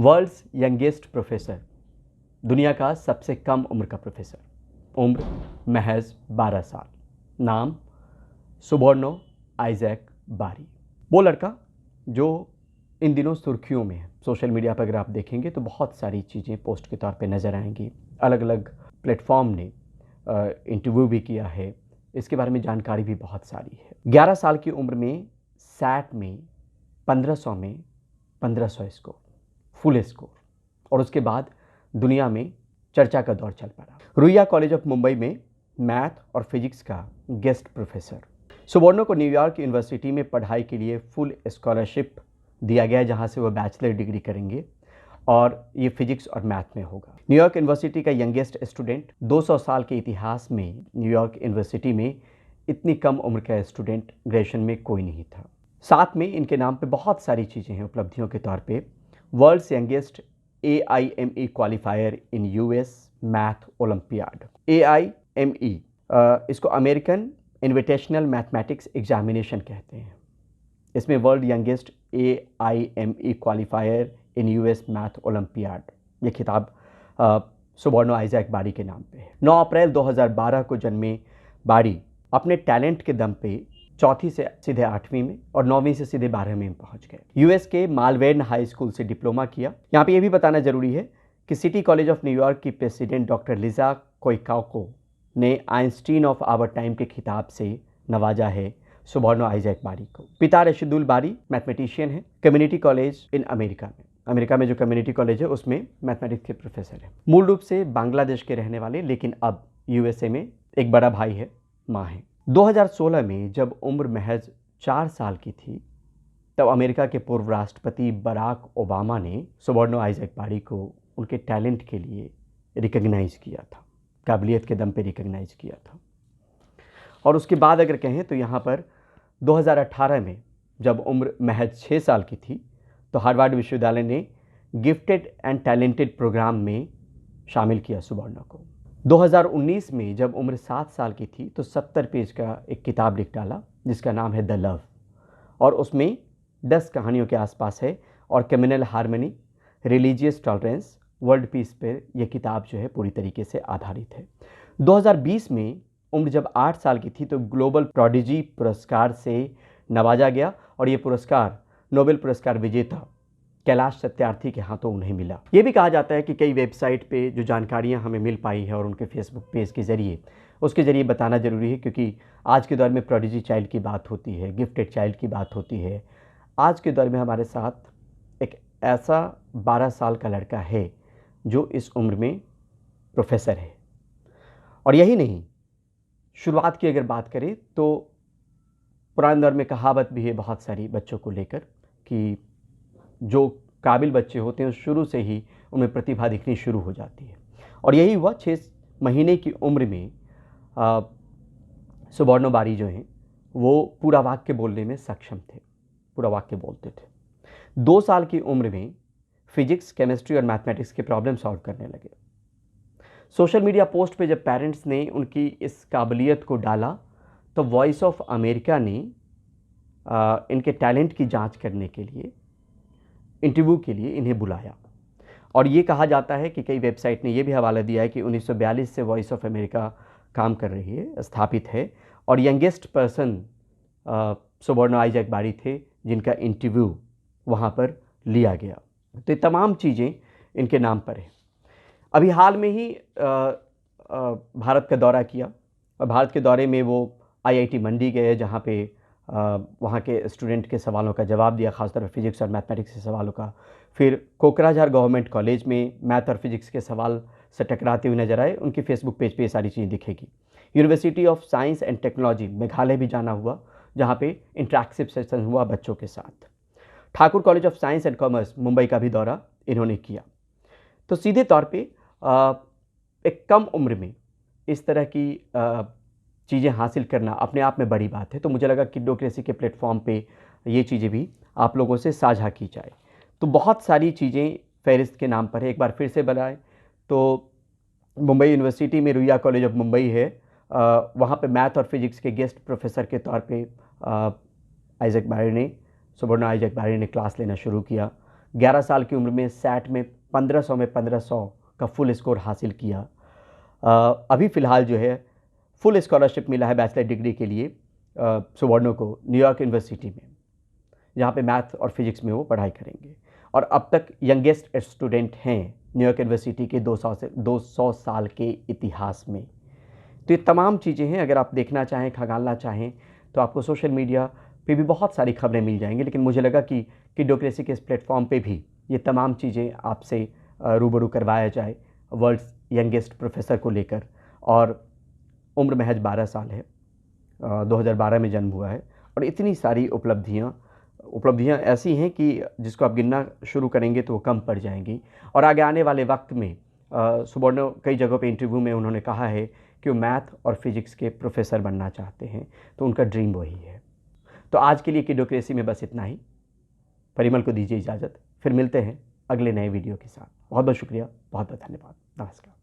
World's youngest professor, दुनिया का सबसे कम उम्र का प्रोफेसर, उम्र महज 12 साल, नाम सुबोर्नो आइजैक बारी। वो लड़का जो इन दिनों सुर्खियों में है। सोशल मीडिया पर अगर आप देखेंगे तो बहुत सारी चीज़ें पोस्ट के तौर पे नज़र आएंगी। अलग अलग प्लेटफॉर्म ने इंटरव्यू भी किया है, इसके बारे में जानकारी भी बहुत सारी है। 11 साल की उम्र में सैट में 1500 में 1500 स्कोर, फुल स्कोर, और उसके बाद दुनिया में चर्चा का दौर चल पड़ा। रुईया कॉलेज ऑफ मुंबई में मैथ और फिजिक्स का गेस्ट प्रोफेसर। सुबोर्नो को न्यूयॉर्क यूनिवर्सिटी में पढ़ाई के लिए फुल स्कॉलरशिप दिया गया, जहां से वो बैचलर डिग्री करेंगे और ये फिजिक्स और मैथ में होगा। न्यूयॉर्क यूनिवर्सिटी का यंगेस्ट स्टूडेंट। 200 साल के इतिहास में न्यूयॉर्क यूनिवर्सिटी में इतनी कम उम्र का स्टूडेंट ग्रेजुएशन में कोई नहीं था। साथ में इनके नाम पे बहुत सारी चीज़ें हैं उपलब्धियों के तौर पे। वर्ल्ड्स यंगेस्ट AIME क्वालिफायर इन US मैथ ओलंपियाड। AIME इसको अमेरिकन इन्विटेशनल मैथमेटिक्स एग्जामिनेशन कहते हैं। इसमें वर्ल्ड यंगेस्ट AIME क्वालिफायर इन US मैथ ओलंपियाड, ये खिताब सुबोर्नो आइजैक बारी के नाम पे है। 9 अप्रैल 2012 को जन्मे बारी अपने टैलेंट के दम पे चौथी से सीधे 8वीं में और 9वीं से सीधे 12वीं में पहुंच गए। यूएस के मालवेर्न हाई स्कूल से डिप्लोमा किया। यहाँ पे ये भी बताना जरूरी है कि सिटी कॉलेज ऑफ न्यूयॉर्क की प्रेसिडेंट डॉक्टर लिजा कोइकाको ने आइंस्टीन ऑफ आवर टाइम के खिताब से नवाजा है सुबोर्नो आइजैक बारी को। पिता रशीदुल बारी मैथमेटिशियन है। कम्युनिटी कॉलेज इन अमेरिका में जो कम्युनिटी कॉलेज है उसमें मैथमेटिक्स के प्रोफेसर है। मूल रूप से बांग्लादेश के रहने वाले, लेकिन अब यूएसए में एक बड़ा भाई है, माँ है। 2016 में जब उम्र महज 4 साल की थी, तब अमेरिका के पूर्व राष्ट्रपति बराक ओबामा ने सुबोर्नो आइजैक बारी को उनके टैलेंट के लिए रिकग्नाइज किया था, काबिलियत के दम पे रिकग्नाइज किया था। और उसके बाद अगर कहें तो यहाँ पर 2018 में जब उम्र महज 6 साल की थी, तो हार्वर्ड विश्वविद्यालय ने गिफ्टेड एंड टैलेंटेड प्रोग्राम में शामिल किया सुबोर्नो को। 2019 में जब उम्र 7 साल की थी, तो 70 पेज का एक किताब लिख डाला जिसका नाम है द लव, और उसमें 10 कहानियों के आसपास है, और communal harmony, religious tolerance, world peace पर यह किताब जो है पूरी तरीके से आधारित है। 2020 में उम्र जब 8 साल की थी, तो ग्लोबल प्रोडिजी पुरस्कार से नवाजा गया, और ये पुरस्कार नोबेल पुरस्कार विजेता कैलाश सत्यार्थी के हाथों उन्हें मिला। ये भी कहा जाता है कि कई वेबसाइट पे जो जानकारियां हमें मिल पाई है और उनके फेसबुक पेज के ज़रिए, उसके ज़रिए बताना ज़रूरी है, क्योंकि आज के दौर में प्रोडिजी चाइल्ड की बात होती है, गिफ्टेड चाइल्ड की बात होती है। आज के दौर में हमारे साथ एक ऐसा 12 साल का लड़का है जो इस उम्र में प्रोफेसर है। और यही नहीं, शुरुआत की अगर बात करें तो पुराने दौर में कहावत भी है बहुत सारी बच्चों को लेकर कि जो काबिल बच्चे होते हैं शुरू से ही उनमें प्रतिभा दिखनी शुरू हो जाती है। और यही हुआ। 6 महीने की उम्र में सुबोर्नो बारी जो हैं वो पूरा वाक्य बोलने में सक्षम थे, पूरा वाक्य बोलते थे। 2 साल की उम्र में फिजिक्स, केमिस्ट्री और मैथमेटिक्स के प्रॉब्लम सॉल्व करने लगे। सोशल मीडिया पोस्ट पे जब पेरेंट्स ने उनकी इस काबिलियत को डाला, तो वॉइस ऑफ अमेरिका ने इनके टैलेंट की जांच करने के लिए, इंटरव्यू के लिए इन्हें बुलाया। और ये कहा जाता है कि कई वेबसाइट ने यह भी हवाला दिया है कि 1942 से वॉइस ऑफ अमेरिका काम कर रही है, स्थापित है, और यंगेस्ट पर्सन सुबोर्नो आइजैक बारी थे जिनका इंटरव्यू वहाँ पर लिया गया। तो ये तमाम चीज़ें इनके नाम पर है। अभी हाल में ही भारत का दौरा किया, और भारत के दौरे में वो IIT मंडी गए, जहाँ पे वहाँ के स्टूडेंट के सवालों का जवाब दिया, खासतौर पर फिजिक्स और मैथमेटिक्स के सवालों का। फिर कोकराझार गवर्नमेंट कॉलेज में मैथ और फिजिक्स के सवाल से टकराते हुए नजर आए। उनकी फेसबुक पेज पे ये सारी चीज़ें दिखेगी। University of science and technology Meghalaya भी जाना हुआ, जहाँ पे इंटरेक्टिव सेशन हुआ बच्चों के साथ। Thakur college of science and commerce Mumbai का भी दौरा इन्होंने किया। तो सीधे तौर पर एक कम उम्र में इस तरह की चीज़ें हासिल करना अपने आप में बड़ी बात है। तो मुझे लगा कि किडोक्रेसी के प्लेटफॉर्म पे ये चीज़ें भी आप लोगों से साझा की जाए। तो बहुत सारी चीज़ें फहरिस्त के नाम पर है। एक बार फिर से बनाए तो मुंबई यूनिवर्सिटी में रुईया कॉलेज ऑफ मुंबई है, वहाँ पे मैथ और फिजिक्स के गेस्ट प्रोफेसर के तौर पे सुबोर्नो आइजैक बारी ने क्लास लेना शुरू किया। 11 साल की उम्र में सैट में 1500 में 1500 का फुल स्कोर हासिल किया। अभी फ़िलहाल जो है फुल स्कॉलरशिप मिला है बैचलर डिग्री के लिए सुबर्णो को न्यूयॉर्क यूनिवर्सिटी में, जहाँ पे मैथ और फिजिक्स में वो पढ़ाई करेंगे। और अब तक यंगेस्ट स्टूडेंट हैं न्यूयॉर्क यूनिवर्सिटी के 200 साल के इतिहास में। तो ये तमाम चीज़ें हैं, अगर आप देखना चाहें, खंगालना चाहें, तो आपको सोशल मीडिया पे भी बहुत सारी खबरें मिल जाएंगी। लेकिन मुझे लगा कि किडोक्रेसी के इस प्लेटफॉर्म पे भी ये तमाम चीज़ें आपसे रूबरू करवाया जाए वर्ल्ड्स यंगेस्ट प्रोफेसर को लेकर। और उम्र महज 12 साल है, 2012 में जन्म हुआ है, और इतनी सारी उपलब्धियाँ ऐसी हैं कि जिसको आप गिनना शुरू करेंगे तो वो कम पड़ जाएंगी। और आगे आने वाले वक्त में सुबर्णो कई जगहों पे इंटरव्यू में उन्होंने कहा है कि वो मैथ और फिजिक्स के प्रोफेसर बनना चाहते हैं, तो उनका ड्रीम वही है। तो आज के लिए किडोक्रेसी में बस इतना ही। परिमल को दीजिए इजाज़त, फिर मिलते हैं अगले नए वीडियो के साथ। बहुत बहुत शुक्रिया, बहुत बहुत धन्यवाद, नमस्कार।